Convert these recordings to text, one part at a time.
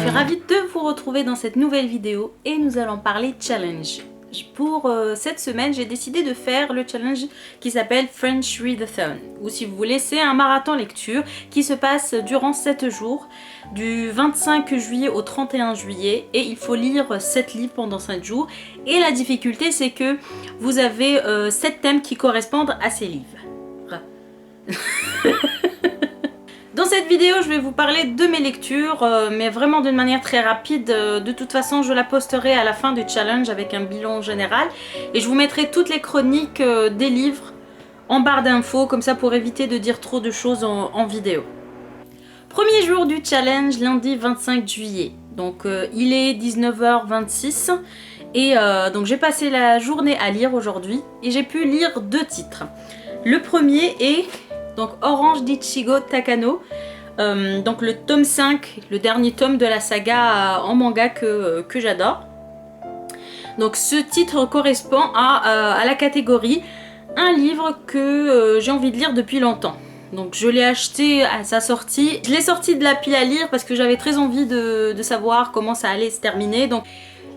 suis ravie de vous retrouver dans cette nouvelle vidéo et nous allons parler challenge. Pour cette semaine, j'ai décidé de faire le challenge qui s'appelle French Readathon, ou si vous voulez, c'est un marathon lecture qui se passe durant 7 jours, du 25 juillet au 31 juillet, et il faut lire 7 livres pendant 5 jours. Et la difficulté, c'est que vous avez 7 thèmes qui correspondent à ces livres. Dans cette vidéo, je vais vous parler de mes lectures, mais vraiment d'une manière très rapide. De toute façon, je la posterai à la fin du challenge avec un bilan général. Et je vous mettrai toutes les chroniques des livres en barre d'infos, comme ça pour éviter de dire trop de choses en vidéo. Premier jour du challenge, lundi 25 juillet. Donc il est 19h26 et donc j'ai passé la journée à lire aujourd'hui et j'ai pu lire 2 titres. Le premier est donc Orange d'Ichigo Takano, donc le tome 5, le dernier tome de la saga en manga que j'adore. Donc ce titre correspond à la catégorie un livre que j'ai envie de lire depuis longtemps. Donc je l'ai acheté à sa sortie, je l'ai sorti de la pile à lire parce que j'avais très envie de savoir comment ça allait se terminer. Donc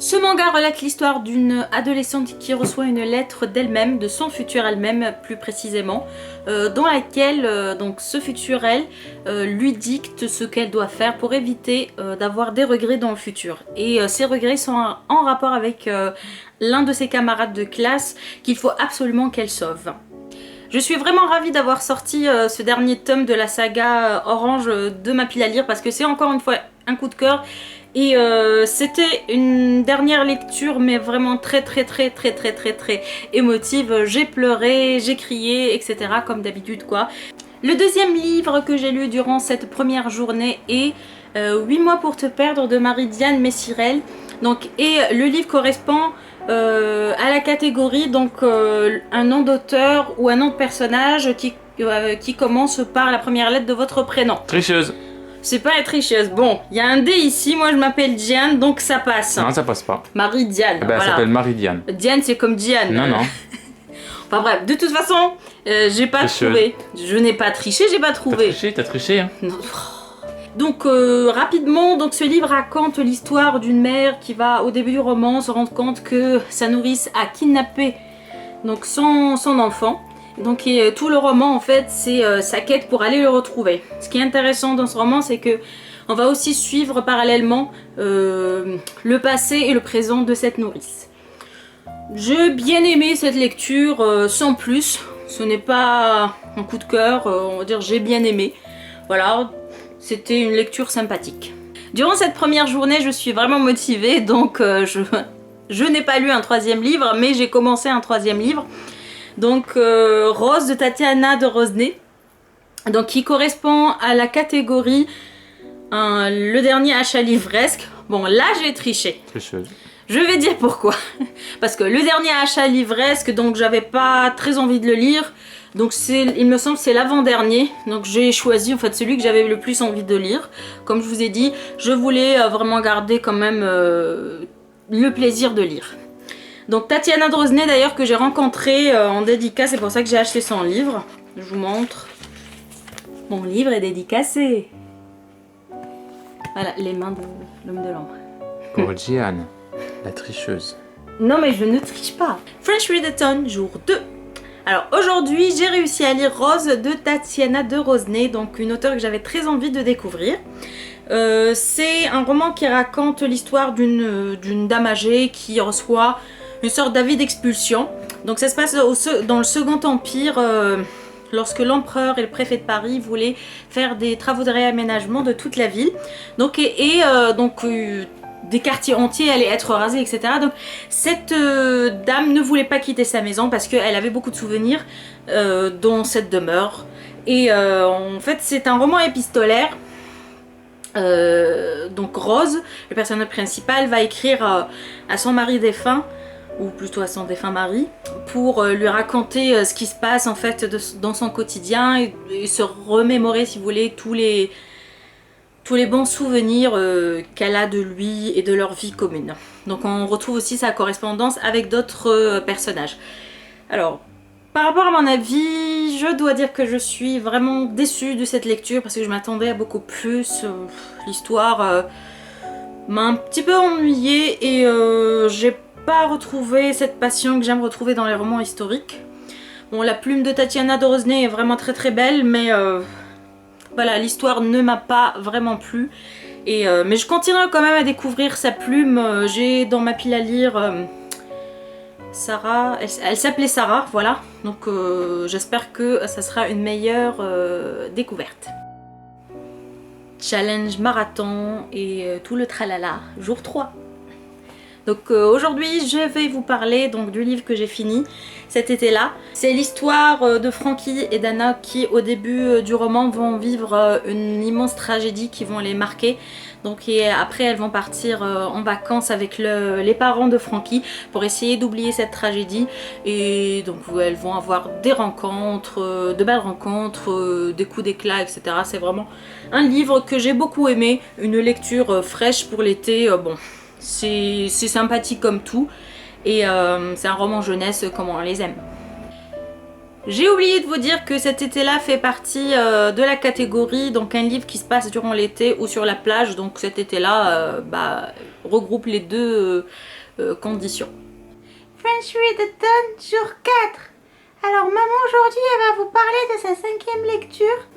ce manga relate l'histoire d'une adolescente qui reçoit une lettre d'elle-même, de son futur elle-même plus précisément, dans laquelle donc ce futur elle lui dicte ce qu'elle doit faire pour éviter d'avoir des regrets dans le futur. Et ces regrets sont en rapport avec l'un de ses camarades de classe qu'il faut absolument qu'elle sauve. Je suis vraiment ravie d'avoir sorti ce dernier tome de la saga Orange de ma pile à lire parce que c'est encore une fois un coup de cœur. Et c'était une dernière lecture mais vraiment très émotive. J'ai pleuré, j'ai crié, etc. comme d'habitude quoi. Le deuxième livre que j'ai lu durant cette première journée est 8 mois pour te perdre de Marie-Diane Messirel. Donc, et le livre correspond à la catégorie donc un nom d'auteur ou un nom de personnage qui commence par la première lettre de votre prénom. Tricheuse. C'est pas être tricheuse. Bon, il y a un D ici, moi je m'appelle Diane, donc ça passe. Non, ça passe pas. Marie-Diane. Eh ben, voilà. Elle s'appelle Marie-Diane. Diane, c'est comme Diane. Non, non. Enfin bref, de toute façon, j'ai pas trouvé. Je n'ai pas triché, j'ai pas trouvé. T'as triché, hein. Non. Donc rapidement, donc ce livre raconte l'histoire d'une mère qui va au début du roman se rendre compte que sa nourrice a kidnappé donc son enfant. Donc tout le roman en fait c'est sa quête pour aller le retrouver. Ce qui est intéressant dans ce roman c'est que on va aussi suivre parallèlement le passé et le présent de cette nourrice. J'ai bien aimé cette lecture sans plus. Ce n'est pas un coup de cœur, on va dire j'ai bien aimé. Voilà, c'était une lecture sympathique. Durant cette première journée je suis vraiment motivée donc je n'ai pas lu un 3e livre mais j'ai commencé un 3e livre. Donc Rose de Tatiana de Rosnay, donc qui correspond à la catégorie le dernier achat livresque. Bon là j'ai triché. Tricheuse. Je vais dire pourquoi. Parce que le dernier achat livresque, donc j'avais pas très envie de le lire. Donc il me semble c'est l'avant-dernier. Donc j'ai choisi en fait celui que j'avais le plus envie de lire. Comme je vous ai dit, je voulais vraiment garder quand même le plaisir de lire. Donc Tatiana de Rosnay d'ailleurs que j'ai rencontré en dédicace, c'est pour ça que j'ai acheté son livre. Je vous montre. Mon livre est dédicacé. Voilà, les mains de l'homme de l'ombre. Pour Diane, la tricheuse. Non mais je ne triche pas. French Readathon, jour 2. Alors aujourd'hui j'ai réussi à lire Rose de Tatiana de Rosnay, donc une auteure que j'avais très envie de découvrir. C'est un roman qui raconte l'histoire d'une dame âgée qui reçoit une sorte d'avis d'expulsion. Donc ça se passe dans le Second Empire, lorsque l'empereur et le préfet de Paris voulaient faire des travaux de réaménagement de toute la ville. Donc, des quartiers entiers allaient être rasés, etc. Donc cette dame ne voulait pas quitter sa maison parce qu'elle avait beaucoup de souvenirs dans cette demeure. Et en fait c'est un roman épistolaire. Donc Rose, le personnage principal, va écrire à son mari défunt, ou plutôt à son défunt mari, pour lui raconter ce qui se passe en fait dans son quotidien et se remémorer, si vous voulez, tous les bons souvenirs qu'elle a de lui et de leur vie commune. Donc on retrouve aussi sa correspondance avec d'autres personnages. Alors, par rapport à mon avis, je dois dire que je suis vraiment déçue de cette lecture parce que je m'attendais à beaucoup plus. L'histoire m'a un petit peu ennuyée et j'ai pas retrouvé cette passion que j'aime retrouver dans les romans historiques. Bon, la plume de Tatiana Dorozhny est vraiment très belle, mais voilà, l'histoire ne m'a pas vraiment plu. Et, mais je continue quand même à découvrir sa plume. J'ai dans ma pile à lire Sarah, elle s'appelait Sarah, voilà. Donc j'espère que ça sera une meilleure découverte. Challenge marathon et tout le tralala, jour 3. Donc aujourd'hui je vais vous parler donc du livre que j'ai fini cet été-là. C'est l'histoire de Frankie et d'Anna qui au début du roman vont vivre une immense tragédie qui vont les marquer. Donc et après elles vont partir en vacances avec les parents de Frankie pour essayer d'oublier cette tragédie. Et donc elles vont avoir des rencontres, de belles rencontres, des coups d'éclat, etc. C'est vraiment un livre que j'ai beaucoup aimé, une lecture fraîche pour l'été. Bon, c'est sympathique comme tout et c'est un roman jeunesse comme on les aime. J'ai oublié de vous dire que cet été-là fait partie de la catégorie, donc un livre qui se passe durant l'été ou sur la plage, donc cet été-là regroupe les deux conditions. French Readathon, jour 4. Alors maman aujourd'hui elle va vous parler de sa 5e lecture.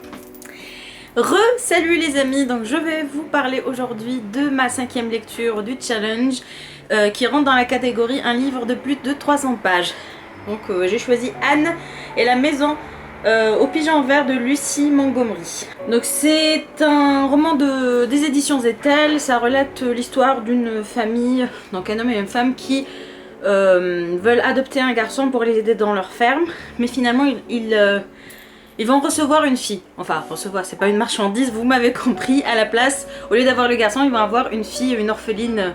Salut les amis, donc je vais vous parler aujourd'hui de ma 5e lecture du challenge qui rentre dans la catégorie un livre de plus de 300 pages. Donc j'ai choisi Anne et la maison au pigeon vert de Lucie Montgomery. Donc c'est un roman des éditions Etel. Ça relate l'histoire d'une famille, donc un homme et une femme qui veulent adopter un garçon pour les aider dans leur ferme, mais finalement ils vont recevoir une fille. Enfin recevoir, c'est pas une marchandise, vous m'avez compris. À la place, au lieu d'avoir le garçon, ils vont avoir une fille, une orpheline.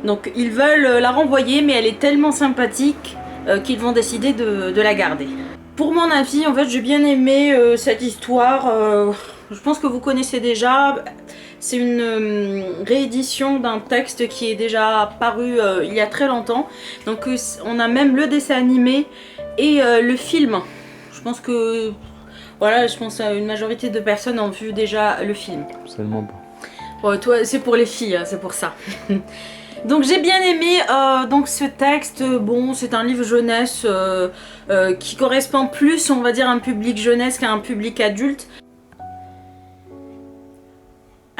Donc ils veulent la renvoyer, mais elle est tellement sympathique qu'ils vont décider de la garder. Pour mon avis, en fait, j'ai bien aimé cette histoire. Je pense que vous connaissez déjà. C'est une réédition d'un texte qui est déjà paru il y a très longtemps. Donc on a même le dessin animé et le film. Je pense que voilà, je pense une majorité de personnes ont vu déjà le film. Absolument pas. Bon, toi, c'est pour les filles, hein, c'est pour ça. Donc j'ai bien aimé donc ce texte. Bon, c'est un livre jeunesse qui correspond plus, on va dire, à un public jeunesse qu'à un public adulte.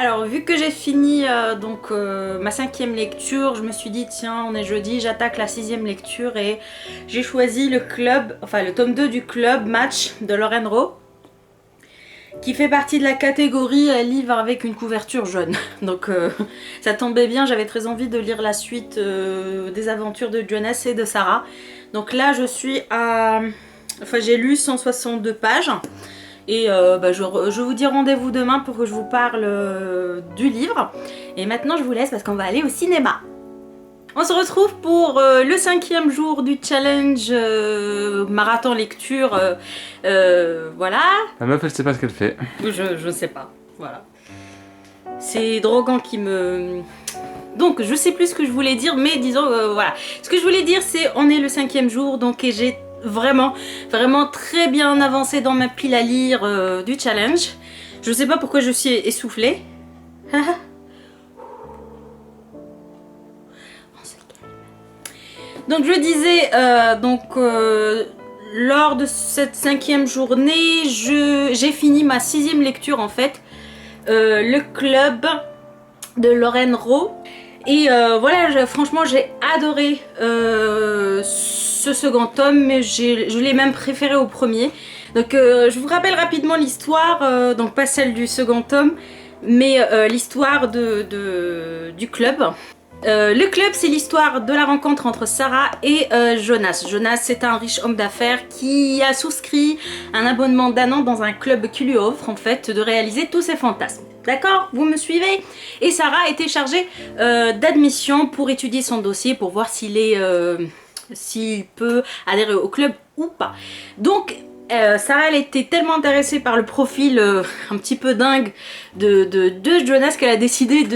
Alors vu que j'ai fini ma 5e lecture, je me suis dit tiens, on est jeudi, j'attaque la 6e lecture et j'ai choisi le tome 2 du club Match de Lauren Rowe, qui fait partie de la catégorie livre avec une couverture jaune. Donc ça tombait bien, j'avais très envie de lire la suite des aventures de Jonas et de Sarah. Donc là je suis à... Enfin j'ai lu 162 pages. Et je vous dis rendez-vous demain pour que je vous parle du livre. Et maintenant je vous laisse parce qu'on va aller au cinéma. On se retrouve pour le 5e jour du challenge marathon lecture. Voilà. La meuf, elle sait pas ce qu'elle fait. Je sais pas. Voilà. C'est Drogan qui me... Donc je sais plus ce que je voulais dire, mais disons voilà. Ce que je voulais dire c'est on est le 5e jour, donc et j'ai vraiment très bien avancé dans ma pile à lire du challenge. Je sais pas pourquoi je suis essoufflée. Donc je disais lors de cette 5e journée, j'ai fini ma 6e lecture en fait, le club de Lauren Rowe. Et voilà, franchement j'ai adoré ce second tome, mais je l'ai même préféré au premier. Donc je vous rappelle rapidement l'histoire, donc pas celle du second tome, mais l'histoire du club. Le club, c'est l'histoire de la rencontre entre Sarah et Jonas. Jonas, c'est un riche homme d'affaires qui a souscrit un abonnement d'1 an dans un club qui lui offre en fait de réaliser tous ses fantasmes. D'accord? Vous me suivez? Et Sarah a été chargée d'admission pour étudier son dossier, pour voir s'il peut adhérer au club ou pas. Donc Sarah, elle était tellement intéressée par le profil un petit peu dingue de Jonas qu'elle a décidé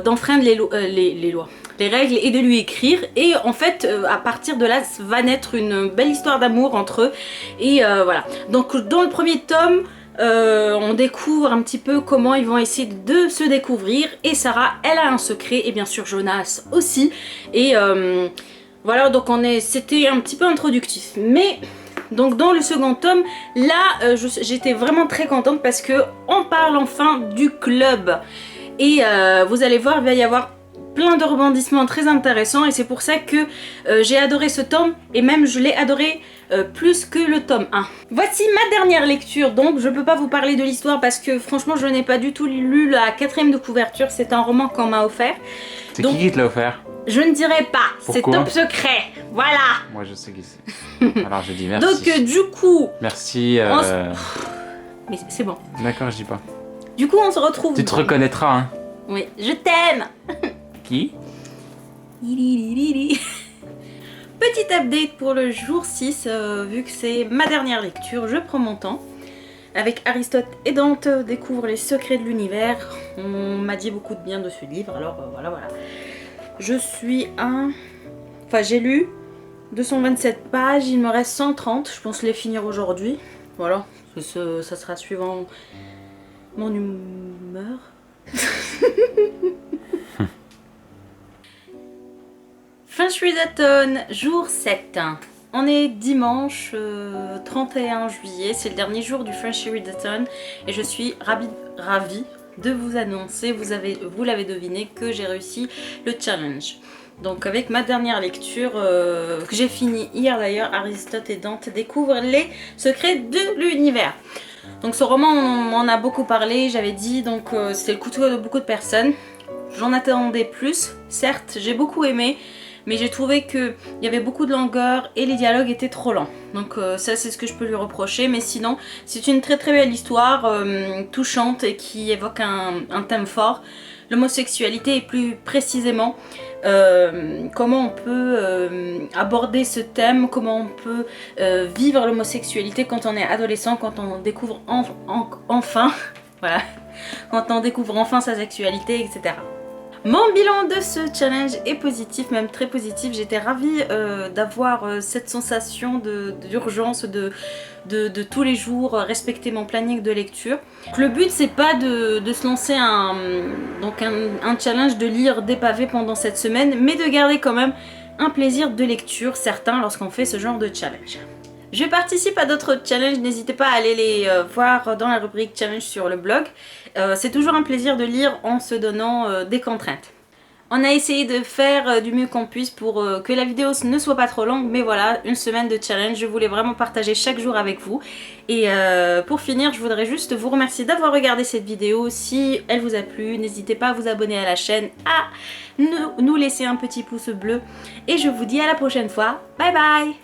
d'enfreindre les règles et de lui écrire. Et en fait, à partir de là, va naître une belle histoire d'amour entre eux. Et voilà. Donc dans le premier tome, On découvre un petit peu comment ils vont essayer de se découvrir. Et Sarah, elle a un secret. Et bien sûr, Jonas aussi. Et voilà, donc c'était un petit peu introductif. Mais donc dans le second tome, là, j'étais vraiment très contente parce que on parle enfin du club. Et vous allez voir, il va y avoir plein de rebondissements très intéressants et c'est pour ça que j'ai adoré ce tome et même je l'ai adoré plus que le tome 1. Voici ma dernière lecture, donc je peux pas vous parler de l'histoire parce que franchement je n'ai pas du tout lu la 4e de couverture, c'est un roman qu'on m'a offert. C'est qui te l'a offert? Je ne dirai pas, c'est Pourquoi? top secret, voilà. Moi je sais qui c'est. Alors je dis merci. Donc du coup... Merci. Mais c'est bon. D'accord, je dis pas. Du coup on se retrouve... Tu te reconnaîtras, hein. Oui, je t'aime. Qui? Petit update pour le jour 6, vu que c'est ma dernière lecture, je prends mon temps. Avec Aristote et Dante découvre les secrets de l'univers. On m'a dit beaucoup de bien de ce livre, alors voilà. Je suis Enfin j'ai lu 227 pages, il me reste 130, je pense les finir aujourd'hui. Voilà, ça sera suivant mon humeur. Feng Shui d'automne, jour 7. On est dimanche 31 juillet, c'est le dernier jour du Feng Shui d'automne et je suis ravie de vous annoncer, vous l'avez deviné, que j'ai réussi le challenge. Donc avec ma dernière lecture, que j'ai fini hier d'ailleurs, Aristote et Dante découvrent les secrets de l'univers. Donc ce roman, on m'en a beaucoup parlé, j'avais dit, donc c'était le coup de cœur de beaucoup de personnes. J'en attendais plus, certes j'ai beaucoup aimé, mais j'ai trouvé qu'il y avait beaucoup de longueur et les dialogues étaient trop lents. Donc ça c'est ce que je peux lui reprocher, mais sinon c'est une très très belle histoire, touchante et qui évoque un thème fort. L'homosexualité et plus précisément comment on peut aborder ce thème, comment on peut vivre l'homosexualité quand on est adolescent, quand on découvre enfin, voilà, quand on découvre enfin sa sexualité, etc. Mon bilan de ce challenge est positif, même très positif. J'étais ravie d'avoir cette sensation d'urgence, de tous les jours respecter mon planning de lecture. Le but c'est pas de se lancer un challenge de lire des pavés pendant cette semaine, mais de garder quand même un plaisir de lecture certain lorsqu'on fait ce genre de challenge. Je participe à d'autres challenges, n'hésitez pas à aller les voir dans la rubrique challenge sur le blog. C'est toujours un plaisir de lire en se donnant des contraintes. On a essayé de faire du mieux qu'on puisse pour que la vidéo ne soit pas trop longue, mais voilà, une semaine de challenge, je voulais vraiment partager chaque jour avec vous. Et pour finir, je voudrais juste vous remercier d'avoir regardé cette vidéo. Si elle vous a plu, n'hésitez pas à vous abonner à la chaîne, à nous laisser un petit pouce bleu. Et je vous dis à la prochaine fois, bye bye!